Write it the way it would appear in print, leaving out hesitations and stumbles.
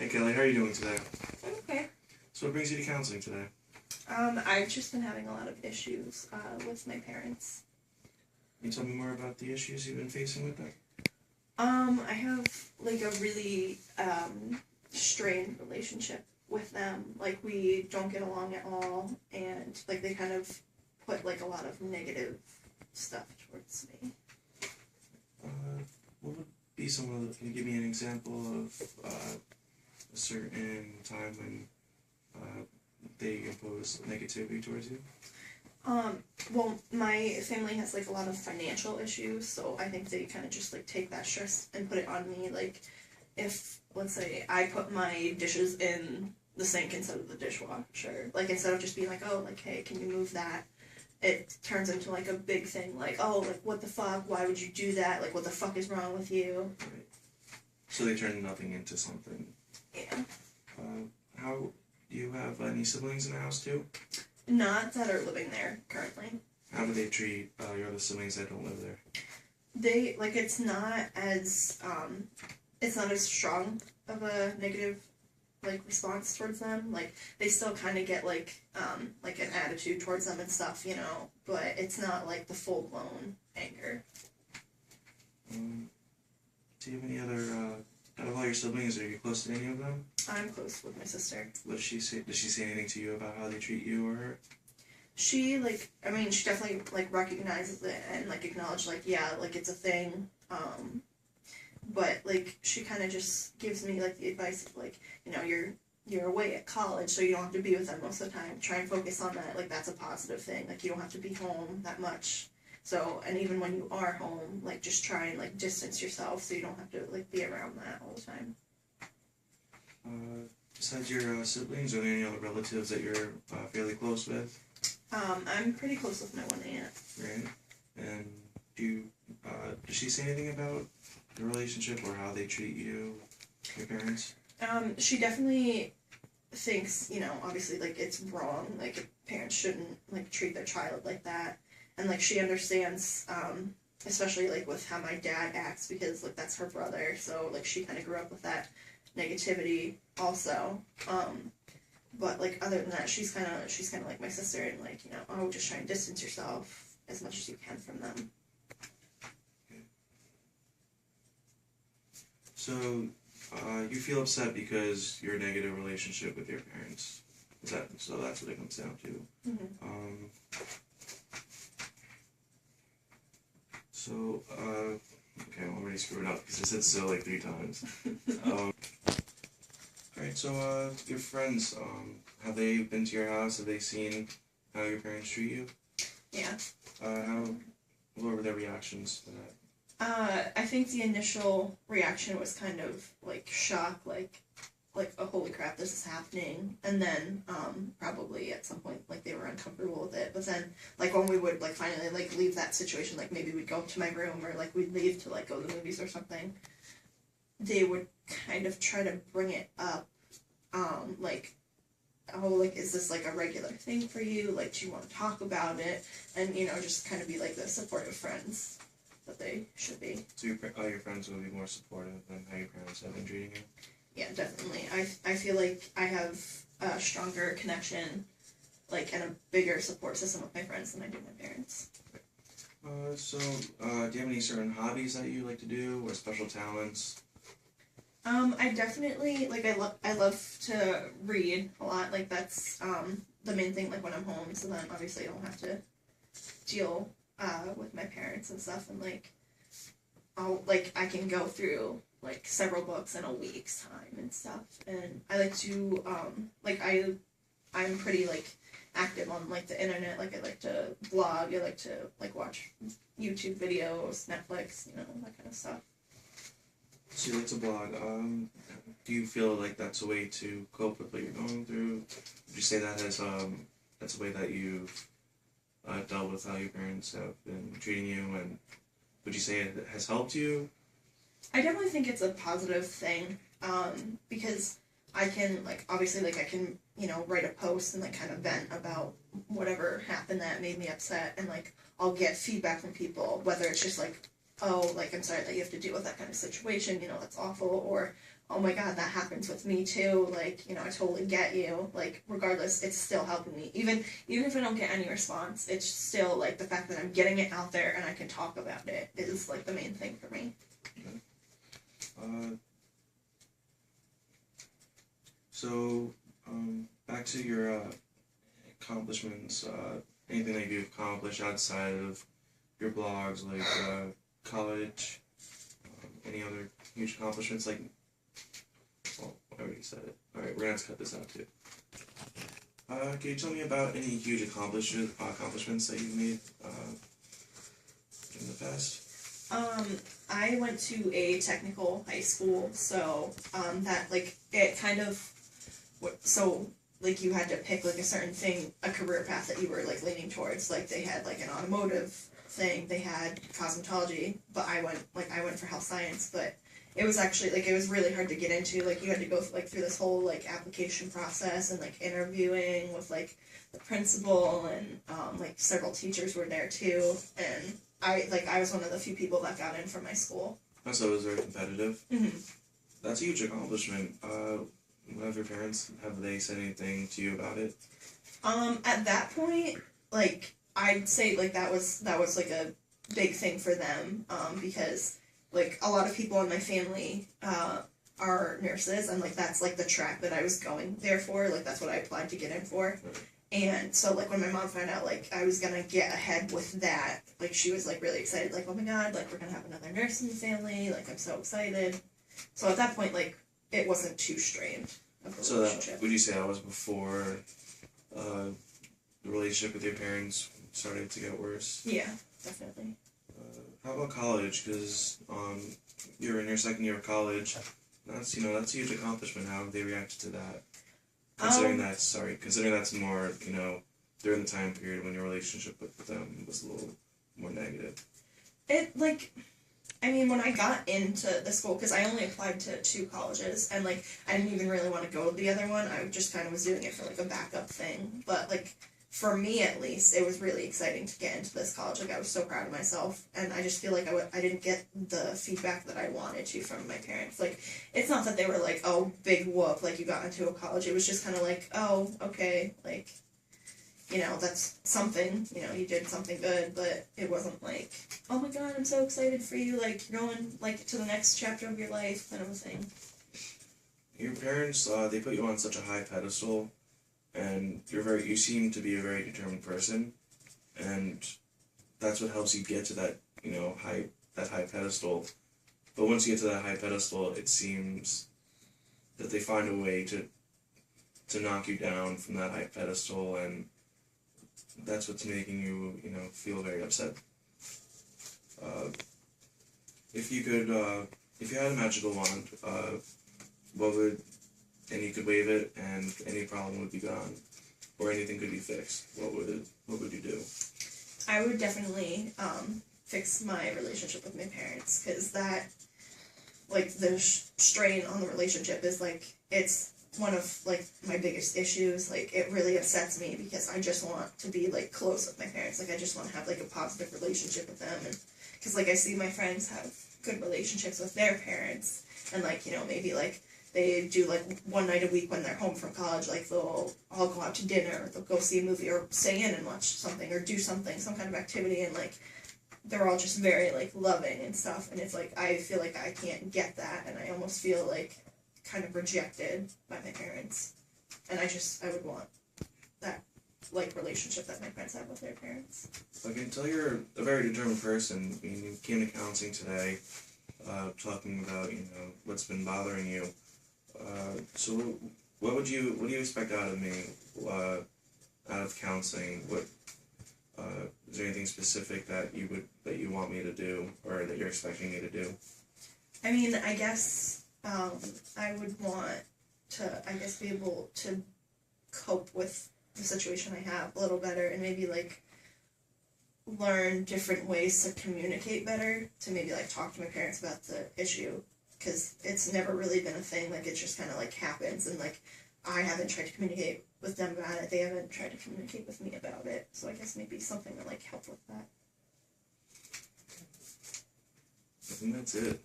Hey Kelly, how are you doing today? Okay. So what brings you to counseling today? I've just been having a lot of issues with my parents. Can you tell me more about the issues you've been facing with them? I have like a really strained relationship with them. Like we don't get along at all, and like they kind of put like a lot of negative stuff towards me. What would be some of the, can you give me an example of a certain time when they impose negativity towards you? Well, my family has like a lot of financial issues, so I think they kind of just like take that stress and put it on me. Like, if let's say I put my dishes in the sink instead of the dishwasher, like instead of just being like, oh, like hey, can you move that? It turns into like a big thing, like oh, like what the fuck? Why would you do that? Like what the fuck is wrong with you? Right. So they turn nothing into something. Yeah. How do you have any siblings in the house too? Not that are living there currently. How do they treat your other siblings that don't live there? They like it's not as strong of a negative like response towards them. Like they still kind of get like an attitude towards them and stuff, you know, but it's not like the full blown anger. Do you have any other out of all your siblings, are you close to any of them? I'm close with my sister. Does she say anything to you about how they treat you or her? She she definitely like recognizes it and like acknowledges like yeah, like it's a thing. But like she kind of just gives me like the advice of like, you know, you're away at college, so you don't have to be with them most of the time. Try and focus on that. Like that's a positive thing. Like you don't have to be home that much. So, and even when you are home, like just try and like distance yourself so you don't have to like be around that all the time. Besides your siblings, are there any other relatives that you're fairly close with? I'm pretty close with my one aunt. Right. And does she say anything about your relationship or how they treat you, your parents? She definitely thinks, you know, obviously like it's wrong. Like parents shouldn't like treat their child like that. And like she understands, especially like with how my dad acts because like that's her brother. So like she kind of grew up with that negativity also. But like other than that, she's kind of like my sister and like, you know, oh, just try and distance yourself as much as you can from them. Okay. So you feel upset because your negative relationship with your parents. So that's what it comes down to. Mm-hmm. Okay, I'm already screwed up because I said so like 3 times. Alright, so your friends, have they been to your house? Have they seen how your parents treat you? Yeah. What were their reactions to that? I think the initial reaction was kind of like shock, like oh holy crap, this is happening, and then probably at some point like they were uncomfortable with it. But then like when we would like finally like leave that situation, like maybe we'd go to my room or like we'd leave to like go to the movies or something, they would kind of try to bring it up, like oh like is this like a regular thing for you? Like do you want to talk about it? And you know just kind of be like the supportive friends that they should be. So your friends will be more supportive than how your parents have been treating you? Yeah, definitely. I feel like I have a stronger connection, like, and a bigger support system with my friends than I do my parents. Do you have any certain hobbies that you like to do, or special talents? I definitely, like, I love to read a lot. Like, that's, the main thing, like, when I'm home, so then obviously I don't have to deal, with my parents and stuff, and, like, I can go through like several books in a week's time and stuff, and I like to I'm pretty like active on like the internet. Like I like to blog, I like to like watch YouTube videos, Netflix, you know, that kind of stuff. So you like to blog. Do you feel like that's a way to cope with what you're going through? Would you say that that's a way that you've dealt with how your parents have been treating you, and would you say it has helped you? I definitely think it's a positive thing, because I can, like, obviously, like, I can, you know, write a post and, like, kind of vent about whatever happened that made me upset, and, like, I'll get feedback from people, whether it's just, like, oh, like, I'm sorry that you have to deal with that kind of situation, you know, that's awful, or, oh my god, that happens with me too, like, you know, I totally get you, like, regardless, it's still helping me. Even if I don't get any response, it's still, like, the fact that I'm getting it out there and I can talk about it is, like, the main thing for me. Okay. So, back to your accomplishments, anything that you've accomplished outside of your blogs, like college, any other huge accomplishments, like, well, I already said it. Alright, we're gonna have to cut this out too. Can you tell me about any huge accomplishments that you've made in the past? I went to a technical high school, so, that, like, it kind of, so, like, you had to pick, like, a certain thing, a career path that you were, like, leaning towards. Like, they had, like, an automotive thing, they had cosmetology, but I went for health science, but it was actually, like, it was really hard to get into. Like, you had to go, like, through this whole, like, application process and, like, interviewing with, like, the principal, and, like, several teachers were there, too, and I was one of the few people that got in from my school. So it was very competitive. Mm-hmm. That's a huge accomplishment. Have your parents, have they said anything to you about it? At that point, like, I'd say, like, that was like a big thing for them, because, like, a lot of people in my family, are nurses, and, like, that's, like, the track that I was going there for, like, that's what I applied to get in for. Right. And so, like, when my mom found out, like, I was gonna get ahead with that, like, she was, like, really excited, like, oh my god, like, we're gonna have another nurse in the family, like, I'm so excited. So at that point, like, it wasn't too strained of a relationship. So that, would you say that was before the relationship with your parents started to get worse? Yeah, definitely. How about college? Because you're in your second year of college. That's that's a huge accomplishment. How have they reacted to that? Considering that's more during the time period when your relationship with them was a little more negative. It, like, I mean, when I got into the school, because I only applied to 2 colleges, and, like, I didn't even really want to go to the other one, I just kind of was doing it for, like, a backup thing, but, like, for me, at least, it was really exciting to get into this college. Like, I was so proud of myself, and I just feel like I didn't get the feedback that I wanted to from my parents. Like, it's not that they were like, oh, big whoop, like, you got into a college. It was just kind of like, oh, okay, like, that's something, you did something good, but it wasn't like, oh my god, I'm so excited for you, like, you're going, like, to the next chapter of your life, kind of a thing. Your parents, they put you on such a high pedestal, and you seem to be a very determined person, and that's what helps you get to that, high pedestal. But once you get to that high pedestal, it seems that they find a way to knock you down from that high pedestal, and that's what's making you, feel very upset. If you had a magical wand, and you could wave it, and any problem would be gone, or anything could be fixed, what would you do? I would definitely fix my relationship with my parents, because that, like, the strain on the relationship is, like, it's one of, like, my biggest issues. Like, it really upsets me, because I just want to be, like, close with my parents. Like, I just want to have, like, a positive relationship with them, and because, like, I see my friends have good relationships with their parents, and, like, maybe, like, they do, like, one night a week when they're home from college, like, they'll all go out to dinner, or they'll go see a movie, or stay in and watch something, or do something, some kind of activity, and, like, they're all just very, like, loving and stuff, and it's, like, I feel like I can't get that, and I almost feel, like, kind of rejected by my parents, and I would want that, like, relationship that my parents have with their parents. I can tell you're a very determined person. I mean, you came to counseling today, talking about, what's been bothering you. So what do you expect out of me, out of counseling? Is there anything specific that you want me to do, or that you're expecting me to do? I mean, I guess, I would want to, be able to cope with the situation I have a little better, and maybe, like, learn different ways to communicate better, to maybe, like, talk to my parents about the issue, because it's never really been a thing. Like, it just kind of, like, happens, and, like, I haven't tried to communicate with them about it, they haven't tried to communicate with me about it, so I guess maybe something to, like, help with that. I think that's it.